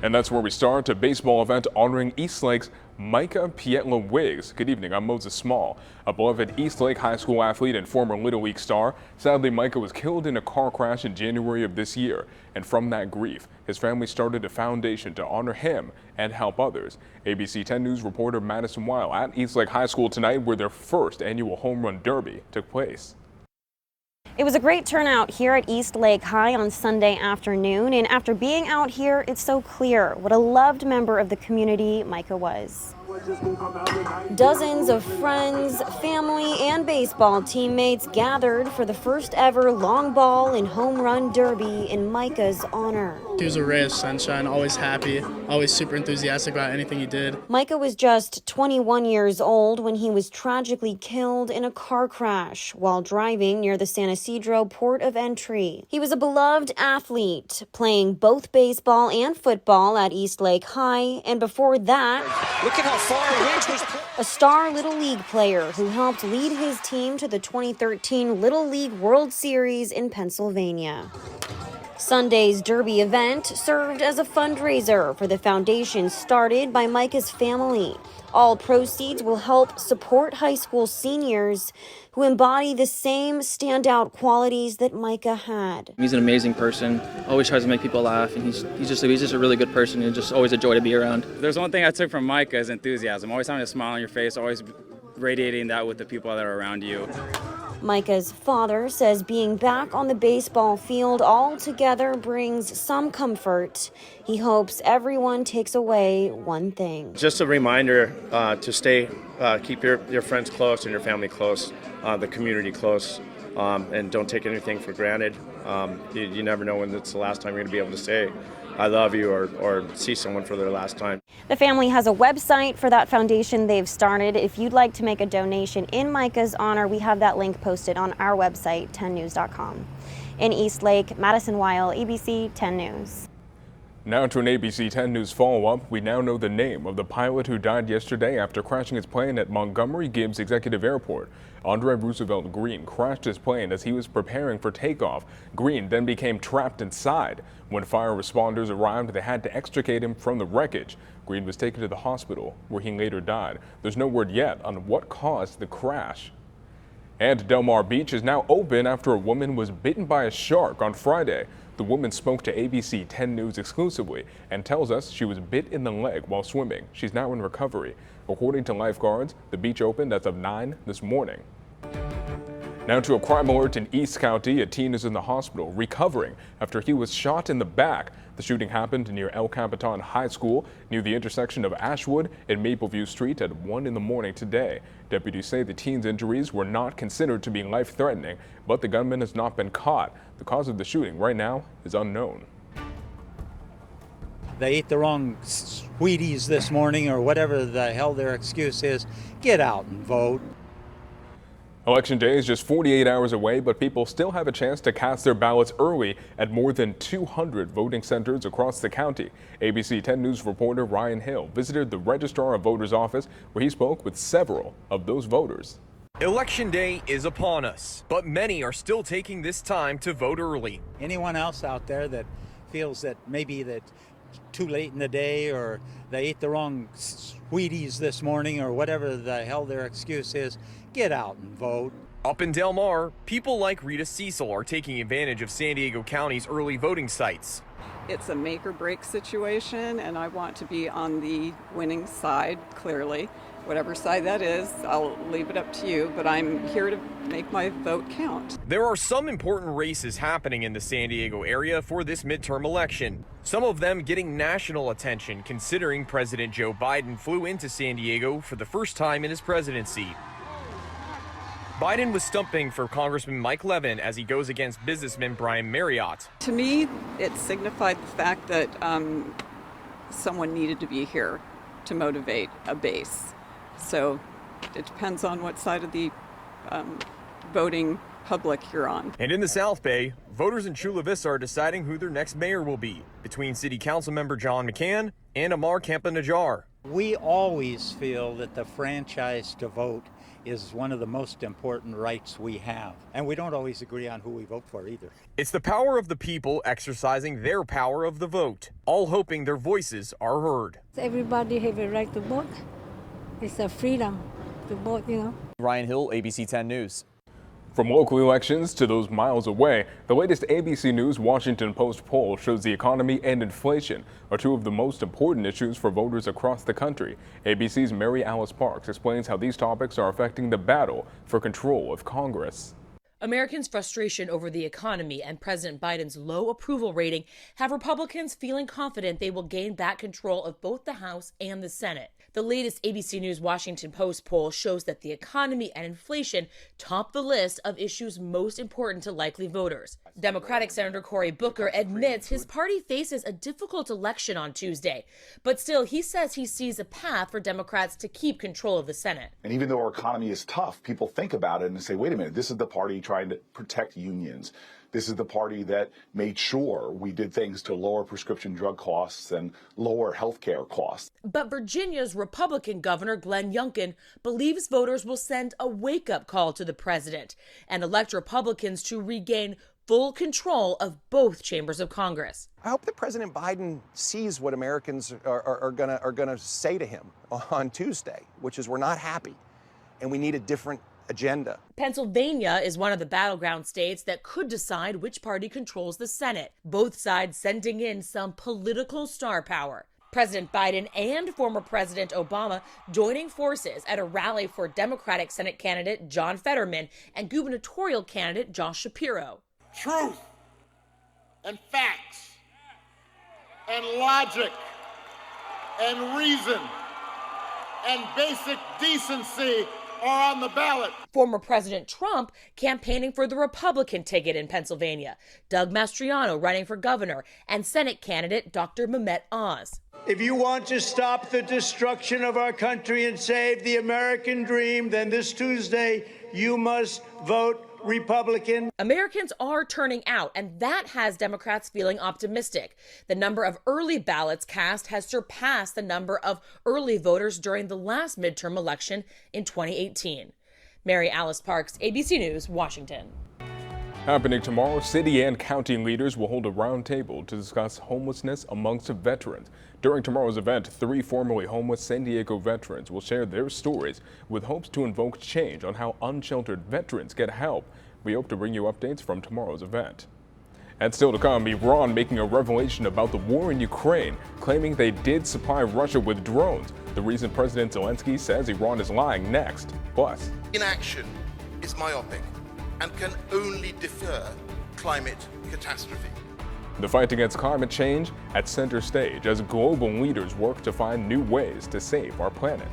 And that's where we start, a baseball event honoring Eastlake's Micah Pietila-Wiggs. Good evening, I'm Moses Small. A beloved Eastlake High School athlete and former Little League star. Sadly, Micah was killed in a car crash in January of this year. And from that grief, his family started a foundation to honor him and help others. ABC 10 News reporter Madison Weil at Eastlake High School tonight, where their first annual home run derby took place. It was a great turnout here at Eastlake High on Sunday afternoon, and after being out here, it's so clear what a loved member of the community Micah was. Dozens of friends, family, and baseball teammates gathered for the first ever long ball and home run derby in Micah's honor. He was a ray of sunshine, always happy, always super enthusiastic about anything he did. Micah was just 21 years old when he was tragically killed in a car crash while driving near the San Ysidro port of entry. He was a beloved athlete, playing both baseball and football at Eastlake High, and before that, look at how far Wiggs was. A star Little League player who helped lead his team to the 2013 Little League World Series in Pennsylvania. Sunday's derby event served as a fundraiser for the foundation started by Micah's family. All proceeds will help support high school seniors who embody the same standout qualities that Micah had. He's an amazing person, always tries to make people laugh, and he's just a really good person and just always a joy to be around. There's one thing I took from Micah is enthusiasm, always having a smile on your face, always radiating that with the people that are around you. Micah's father says being back on the baseball field all together brings some comfort. He hopes everyone takes away one thing. Just a reminder to keep your friends close and your family close, the community close, and don't take anything for granted. You never know when it's the last time you're going to be able to say, I love you, or see someone for their last time. The family has a website for that foundation they've started. If you'd like to make a donation in Micah's honor, we have that link posted on our website, 10news.com. In Eastlake, Madison Weil, ABC 10 News. Now to an ABC 10 News follow-up. We now know the name of the pilot who died yesterday after crashing his plane at Montgomery Gibbs Executive Airport. Andre Roosevelt Green crashed his plane as he was preparing for takeoff. Green then became trapped inside. When fire responders arrived, they had to extricate him from the wreckage. Green was taken to the hospital, where he later died. There's no word yet on what caused the crash. And Del Mar Beach is now open after a woman was bitten by a shark on Friday. The woman spoke to ABC 10 News exclusively and tells us she was bit in the leg while swimming. She's now in recovery. According to lifeguards, the beach opened as of 9 this morning. Now to a crime alert in East County. A teen is in the hospital recovering after he was shot in the back. The shooting happened near El Capitan High School near the intersection of Ashwood and Mapleview Street at 1 in the morning today. Deputies say the teen's injuries were not considered to be life-threatening, but the gunman has not been caught. The cause of the shooting right now is unknown. They ate the wrong Wheaties this morning, or whatever the hell their excuse is. Get out and vote. Election day is just 48 hours away, but people still have a chance to cast their ballots early at more than 200 voting centers across the county. ABC 10 News reporter Ryan Hill visited the Registrar of Voters' office, where he spoke with several of those voters. Election day is upon us, but many are still taking this time to vote early. Anyone else out there that feels that maybe that too late in the day, or they ate the wrong Wheaties this morning, or whatever the hell their excuse is, get out and vote. Up in Del Mar, people like Rita Cecil are taking advantage of San Diego County's early voting sites. It's a make or break situation, and I want to be on the winning side, clearly. Whatever side that is, I'll leave it up to you, but I'm here to make my vote count. There are some important races happening in the San Diego area for this midterm election. Some of them getting national attention, considering President Joe Biden flew into San Diego for the first time in his presidency. Biden was stumping for Congressman Mike Levin as he goes against businessman Brian Marriott. To me, it signified the fact that someone needed to be here to motivate a base. So it depends on what side of the voting public you're on. And in the South Bay, voters in Chula Vista are deciding who their next mayor will be between City Council member John McCann and Amar Campa-Najjar. We always feel that the franchise to vote is one of the most important rights we have. And we don't always agree on who we vote for either. It's the power of the people exercising their power of the vote, all hoping their voices are heard. Everybody have a right to vote. It's a freedom to vote, you know. Ryan Hill, ABC 10 News. From local elections to those miles away, the latest ABC News Washington Post poll shows the economy and inflation are two of the most important issues for voters across the country. ABC's Mary Alice Parks explains how these topics are affecting the battle for control of Congress. Americans' frustration over the economy and President Biden's low approval rating have Republicans feeling confident they will gain back control of both the House and the Senate. The latest ABC News Washington Post poll shows that the economy and inflation top the list of issues most important to likely voters. Democratic Senator Cory Booker admits his party faces a difficult election on Tuesday, but still he says he sees a path for Democrats to keep control of the Senate. And even though our economy is tough, people think about it and say, wait a minute, this is the party trying to protect unions. This is the party that made sure we did things to lower prescription drug costs and lower health care costs. But Virginia's Republican Governor Glenn Youngkin believes voters will send a wake-up call to the president and elect Republicans to regain full control of both chambers of Congress. I hope that President Biden sees what Americans are gonna say to him on Tuesday, which is we're not happy and we need a different agenda. Pennsylvania is one of the battleground states that could decide which party controls the Senate, both sides sending in some political star power. President Biden and former President Obama joining forces at a rally for Democratic Senate candidate John Fetterman and gubernatorial candidate Josh Shapiro. Truth and facts and logic and reason and basic decency are on the ballot. Former President Trump campaigning for the Republican ticket in Pennsylvania, Doug Mastriano running for governor, and Senate candidate Dr. Mehmet Oz. If you want to stop the destruction of our country and save the American dream, then this Tuesday you must vote Republican. Americans are turning out, and that has Democrats feeling optimistic. The number of early ballots cast has surpassed the number of early voters during the last midterm election in 2018. Mary Alice Parks, ABC News, Washington. Happening tomorrow, city and county leaders will hold a roundtable to discuss homelessness amongst veterans. During tomorrow's event, 3 formerly homeless San Diego veterans will share their stories with hopes to invoke change on how unsheltered veterans get help. We hope to bring you updates from tomorrow's event. And still to come, Iran making a revelation about the war in Ukraine, claiming they did supply Russia with drones. The reason President Zelensky says Iran is lying next. Plus, inaction is myopic and can only defer climate catastrophe. the fight against climate change at center stage as global leaders work to find new ways to save our planet.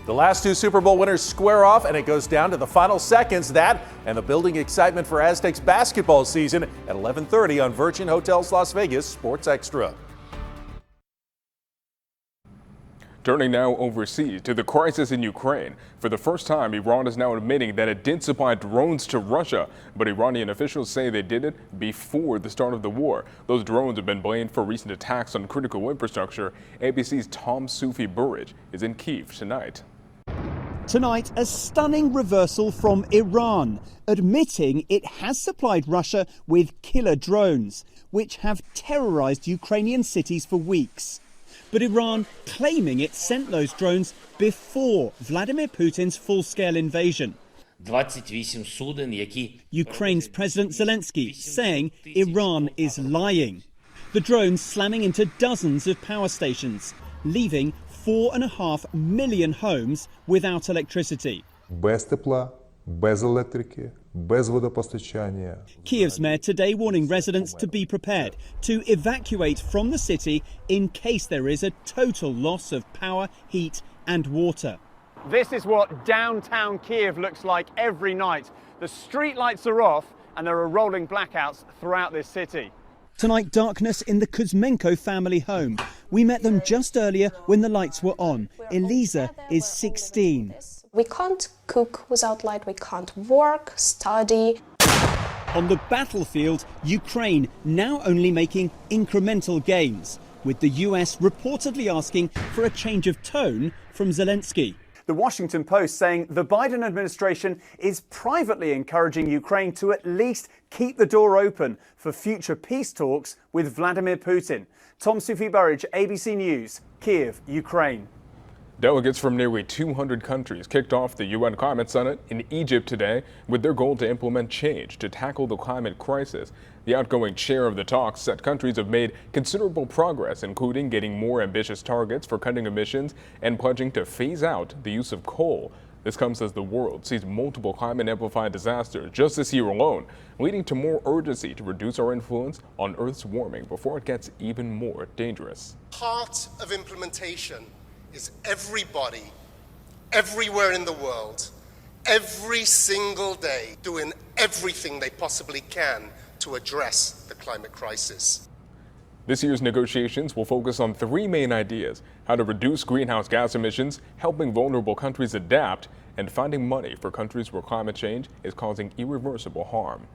The last 2 Super Bowl winners square off, and it goes down to the final seconds. That and the building excitement for Aztecs basketball season at 11:30 on Virgin Hotels Las Vegas Sports Extra. Turning now overseas to the crisis in Ukraine. For the first time, Iran is now admitting that it did supply drones to Russia, but Iranian officials say they did it before the start of the war. Those drones have been blamed for recent attacks on critical infrastructure. ABC's Tom Sufi Burridge is in Kyiv tonight. Tonight, a stunning reversal from Iran, admitting it has supplied Russia with killer drones, which have terrorized Ukrainian cities for weeks. But Iran claiming it sent those drones before Vladimir Putin's full-scale invasion. Ukraine's President Zelensky saying Iran is lying. The drones slamming into dozens of power stations, leaving 4.5 million homes without electricity. Без тепла, без електрики, без водопостачання. Kiev's mayor today warning residents to be prepared to evacuate from the city in case there is a total loss of power, heat and water. This is what downtown Kiev looks like every night. The street lights are off and there are rolling blackouts throughout this city. Tonight, darkness in the Kuzmenko family home. We met them just earlier when the lights were on. Eliza is 16. We can't cook without light, we can't work, study. On the battlefield, Ukraine now only making incremental gains, with the US reportedly asking for a change of tone from Zelensky. The Washington Post saying the Biden administration is privately encouraging Ukraine to at least keep the door open for future peace talks with Vladimir Putin. Tom Sufi-Burridge, ABC News, Kiev, Ukraine. Delegates from nearly 200 countries kicked off the UN Climate Summit in Egypt today with their goal to implement change to tackle the climate crisis. The outgoing chair of the talks said countries have made considerable progress, including getting more ambitious targets for cutting emissions and pledging to phase out the use of coal. This comes as the world sees multiple climate-amplified disasters just this year alone, leading to more urgency to reduce our influence on Earth's warming before it gets even more dangerous. Part of implementation is everybody, everywhere in the world, every single day, doing everything they possibly can to address the climate crisis. This year's negotiations will focus on three main ideas: how to reduce greenhouse gas emissions, helping vulnerable countries adapt, and finding money for countries where climate change is causing irreversible harm.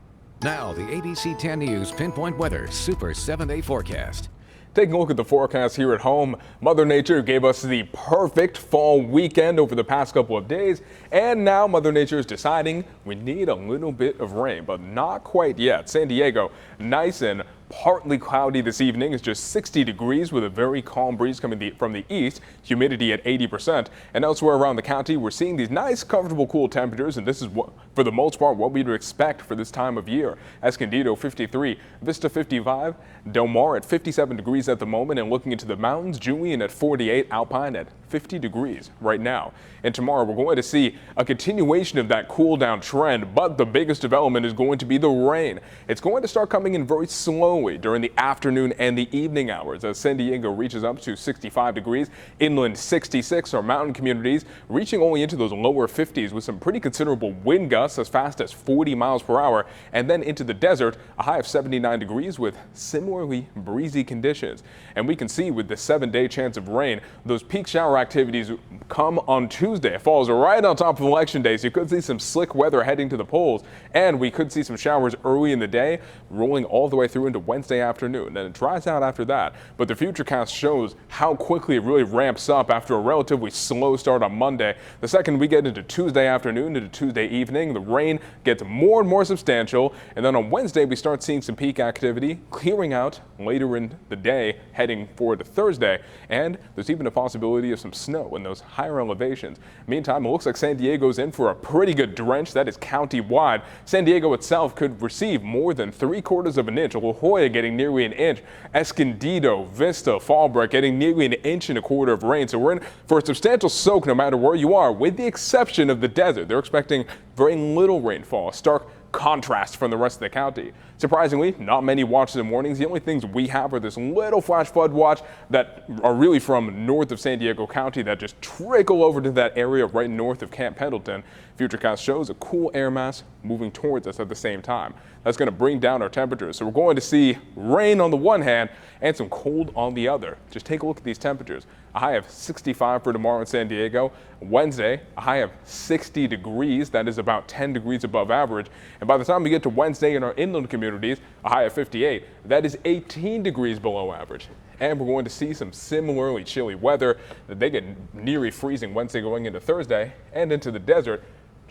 Now, the ABC 10 News Pinpoint Weather Super 7-Day Forecast. Taking a look at the forecast here at home, Mother Nature gave us the perfect fall weekend over the past couple of days, and now Mother Nature is deciding we need a little bit of rain, but not quite yet. San Diego, nice and partly cloudy this evening. It's just 60 degrees with a very calm breeze coming from the east, humidity at 80%. And elsewhere around the county, we're seeing these nice, comfortable, cool temperatures, and this is what, for the most part, what we'd expect for this time of year. Escondido 53, Vista 55, Del Mar at 57 degrees at the moment, and looking into the mountains, Julian at 48, Alpine at 50 degrees right now. And tomorrow we're going to see a continuation of that cool down trend, but the biggest development is going to be the rain. It's going to start coming in very slowly during the afternoon and the evening hours as San Diego reaches up to 65 degrees, inland 66, our mountain communities reaching only into those lower 50s with some pretty considerable wind gusts as fast as 40 miles per hour, and then into the desert, a high of 79 degrees with similarly breezy conditions. And we can see with the 7-day chance of rain, those peak shower activities come on Tuesday. It falls right on top of Election Day, so you could see some slick weather heading to the polls, and we could see some showers early in the day, rolling all the way through into Wednesday afternoon. Then it dries out after that, but the futurecast shows how quickly it really ramps up after a relatively slow start on Monday. The second we get into Tuesday afternoon, into Tuesday evening, the rain gets more and more substantial, and then on Wednesday we start seeing some peak activity clearing out later in the day, heading forward to Thursday, and there's even a possibility of some snow in those higher elevations. Meantime, it looks like San Diego's in for a pretty good drench. That is county-wide. San Diego itself could receive more than 3/4 of an inch. La Jolla getting nearly an inch. Escondido, Vista, Fallbrook getting nearly an inch and a quarter of rain. So we're in for a substantial soak no matter where you are, with the exception of the desert. They're expecting very little rainfall, a stark contrast from the rest of the county. Surprisingly, not many watches and warnings. The only things we have are this little flash flood watch that are really from north of San Diego County that just trickle over to that area right north of Camp Pendleton. Futurecast shows a cool air mass moving towards us at the same time. That's going to bring down our temperatures. So we're going to see rain on the one hand and some cold on the other. Just take a look at these temperatures. A high of 65 for tomorrow in San Diego. Wednesday, a high of 60 degrees. That is about 10 degrees above average. And by the time we get to Wednesday in our inland communities, a high of 58. That is 18 degrees below average. And we're going to see some similarly chilly weather. They get nearly freezing Wednesday going into Thursday and into the desert,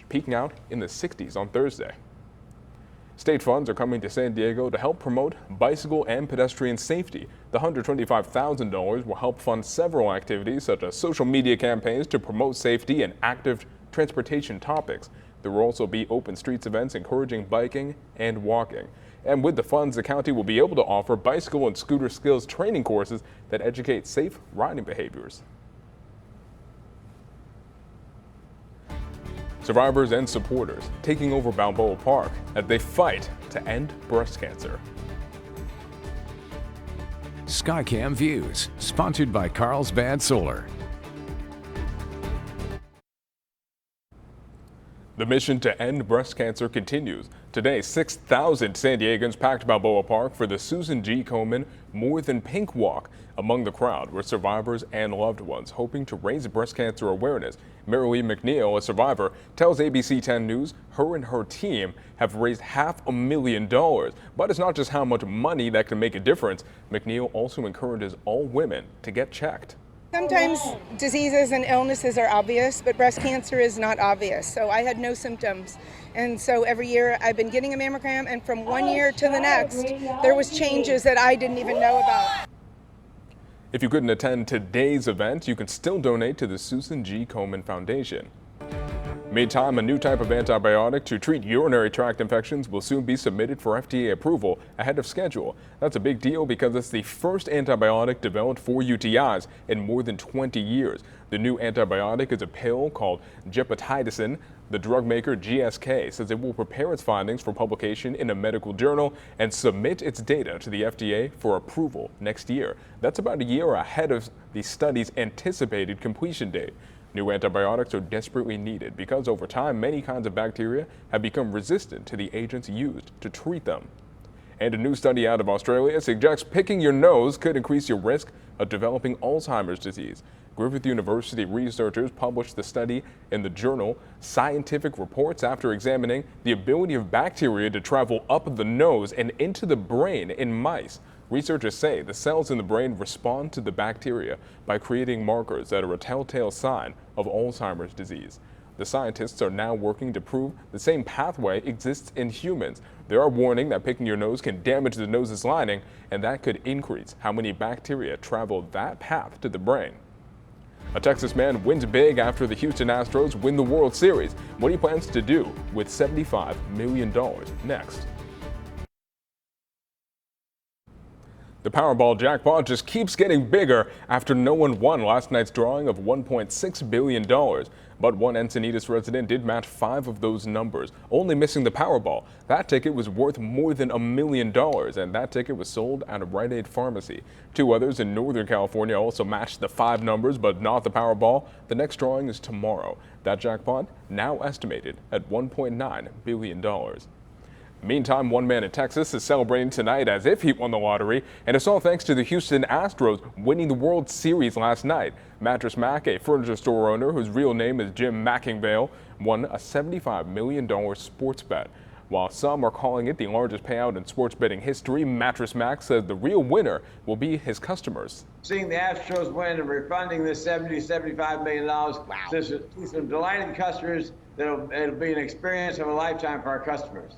peaking out in the 60s on Thursday. State funds are coming to San Diego to help promote bicycle and pedestrian safety. The $125,000 will help fund several activities such as social media campaigns to promote safety and active transportation topics. There will also be open streets events encouraging biking and walking. And with the funds, the county will be able to offer bicycle and scooter skills training courses that educate safe riding behaviors. Survivors and supporters taking over Balboa Park as they fight to end breast cancer. Skycam Views, sponsored by Carlsbad Solar. The mission to end breast cancer continues. Today, 6,000 San Diegans packed Balboa Park for the Susan G. Komen More Than Pink Walk. Among the crowd were survivors and loved ones hoping to raise breast cancer awareness. Marilee McNeil, a survivor, tells ABC 10 News her and her team have raised $500,000. But it's not just how much money that can make a difference. McNeil also encourages all women to get checked. Sometimes diseases and illnesses are obvious, but breast cancer is not obvious. So I had no symptoms. And so every year I've been getting a mammogram, and from one year to the next, there was changes that I didn't even know about. If you couldn't attend today's event, you can still donate to the Susan G. Komen Foundation. Meantime, a new type of antibiotic to treat urinary tract infections will soon be submitted for FDA approval ahead of schedule. That's a big deal because it's the first antibiotic developed for UTIs in more than 20 years. The new antibiotic is a pill called gepotidacin. The drug maker GSK says it will prepare its findings for publication in a medical journal and submit its data to the FDA for approval next year. That's about a year ahead of the study's anticipated completion date. New antibiotics are desperately needed because over time, many kinds of bacteria have become resistant to the agents used to treat them. And a new study out of Australia suggests picking your nose could increase your risk of developing Alzheimer's disease. Griffith University researchers published the study in the journal Scientific Reports after examining the ability of bacteria to travel up the nose and into the brain in mice. Researchers say the cells in the brain respond to the bacteria by creating markers that are a telltale sign of Alzheimer's disease. The scientists are now working to prove the same pathway exists in humans. They are warning that picking your nose can damage the nose's lining, and that could increase how many bacteria travel that path to the brain. A Texas man wins big after the Houston Astros win the World Series. What he plans to do with $75 million next. The Powerball jackpot just keeps getting bigger after no one won last night's drawing of $1.6 billion. But one Encinitas resident did match 5 of those numbers, only missing the Powerball. That ticket was worth more than $1 million, and that ticket was sold at a Rite Aid pharmacy. 2 others in Northern California also matched the 5 numbers, but not the Powerball. The next drawing is tomorrow. That jackpot now estimated at $1.9 billion. Meantime, one man in Texas is celebrating tonight as if he won the lottery, and it's all thanks to the Houston Astros winning the World Series last night. Mattress Mac, a furniture store owner whose real name is Jim Mackingvale, won a $75 million sports bet. While some are calling it the largest payout in sports betting history, Mattress Mac says the real winner will be his customers. Seeing the Astros win and refunding this $75 million, there's some delighted customers. It'll be an experience of a lifetime for our customers.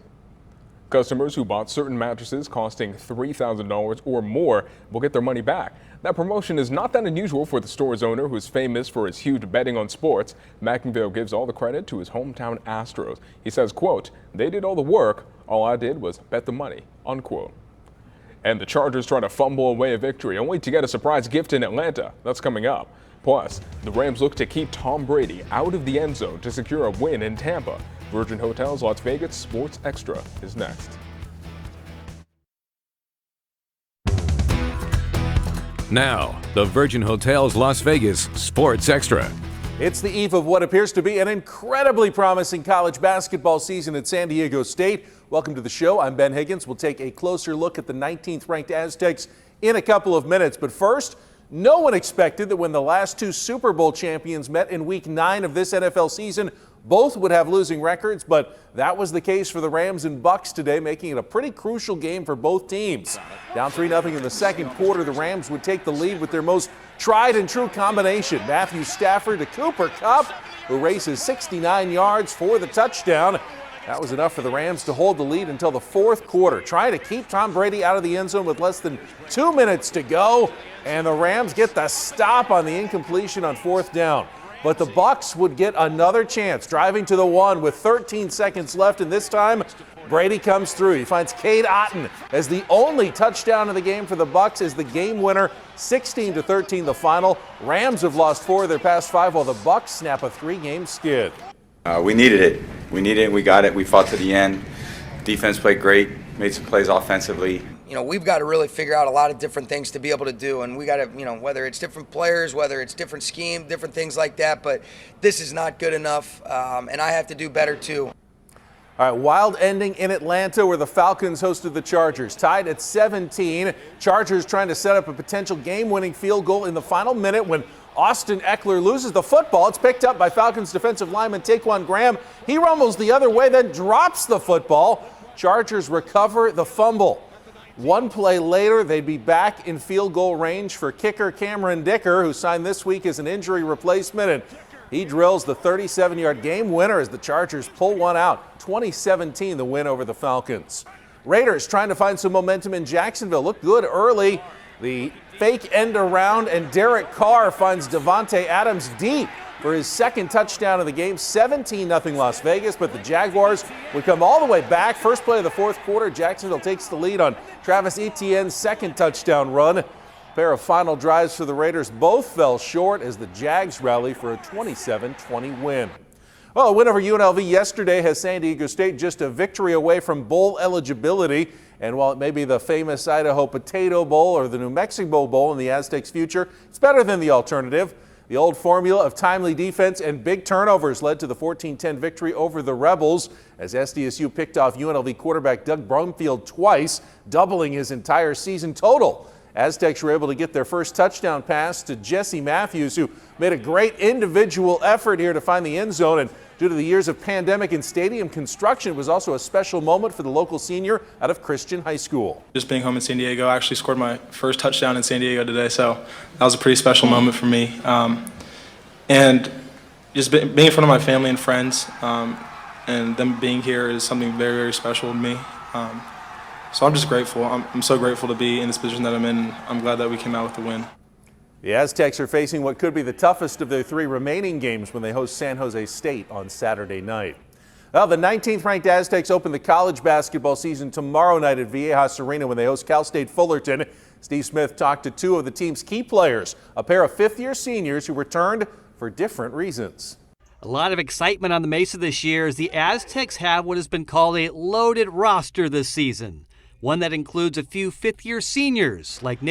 Customers who bought certain mattresses costing $3,000 or more will get their money back. That promotion is not that unusual for the store's owner, who is famous for his huge betting on sports. Mackingvale gives all the credit to his hometown Astros. He says, quote, "They did all the work. All I did was bet the money," unquote. And the Chargers try to fumble away a victory, only to get a surprise gift in Atlanta. That's coming up. Plus, the Rams look to keep Tom Brady out of the end zone to secure a win in Tampa. Virgin Hotels Las Vegas Sports Extra is next. Now, the Virgin Hotels Las Vegas Sports Extra. It's the eve of what appears to be an incredibly promising college basketball season at San Diego State. Welcome to the show. I'm Ben Higgins. We'll take a closer look at the 19th ranked Aztecs in a couple of minutes. But first, no one expected that when the last 2 Super Bowl champions met in Week 9 of this NFL season, both would have losing records, but that was the case for the Rams and Bucks today, making it a pretty crucial game for both teams. Down 3-0 in the second quarter, the Rams would take the lead with their most tried and true combination, Matthew Stafford to Cooper Kupp, who races 69 yards for the touchdown. That was enough for the Rams to hold the lead until the fourth quarter, trying to keep Tom Brady out of the end zone with less than 2 minutes to go, and the Rams get the stop on the incompletion on 4th down. But the Bucks would get another chance, driving to the 1 with 13 seconds left, and this time Brady comes through. He finds Cade Otton as the only touchdown of the game for the Bucks as the game winner. 16-13 the final. Rams have lost 4 of their past 5, while the Bucks snap a 3-game skid. We needed it. We needed it. We got it. We fought to the end. Defense played great. Made some plays offensively. You know, we've got to really figure out a lot of different things to be able to do, and we got to, you know, whether it's different players, whether it's different scheme, different things like that, but this is not good enough, and I have to do better too. All right, wild ending in Atlanta where the Falcons hosted the Chargers. Tied at 17. Chargers trying to set up a potential game-winning field goal in the final minute when Austin Eckler loses the football. It's picked up by Falcons defensive lineman Taquan Graham. He rumbles the other way, then drops the football. Chargers recover the fumble. One play later, they'd be back in field goal range for kicker Cameron Dicker, who signed this week as an injury replacement, and he drills the 37-yard game winner as the Chargers pull one out. 2017, the win over the Falcons. Raiders trying to find some momentum in Jacksonville. Looked good early. The fake end around, and Derek Carr finds Devontae Adams deep for his second touchdown of the game. 17-0 Las Vegas, but the Jaguars would come all the way back. First play of the fourth quarter, Jacksonville takes the lead on Travis Etienne's second touchdown run. A pair of final drives for the Raiders both fell short as the Jags rally for a 27-20 win. Well, a win over UNLV yesterday has San Diego State just a victory away from bowl eligibility. And while it may be the famous Idaho Potato Bowl or the New Mexico Bowl in the Aztecs' future, it's better than the alternative. The old formula of timely defense and big turnovers led to the 14-10 victory over the Rebels as SDSU picked off UNLV quarterback Doug Brumfield twice, doubling his entire season total. Aztecs were able to get their first touchdown pass to Jesse Matthews, who made a great individual effort here to find the end zone. And due to the years of pandemic and stadium construction, it was also a special moment for the local senior out of Christian High School. Just being home in San Diego, I actually scored my first touchdown in San Diego today, so that was a pretty special moment for me. And just being in front of my family and friends and them being here is something very, very special to me. So I'm just grateful. I'm so grateful to be in this position that I'm in. I'm glad that we came out with the win. The Aztecs are facing what could be the toughest of their three remaining games when they host San Jose State on Saturday night. Well, the 19th ranked Aztecs open the college basketball season tomorrow night at Viejas Arena when they host Cal State Fullerton. Steve Smith talked to two of the team's key players, a pair of fifth-year seniors who returned for different reasons. A lot of excitement on the Mesa this year as the Aztecs have what has been called a loaded roster this season, one that includes a few fifth-year seniors like Nick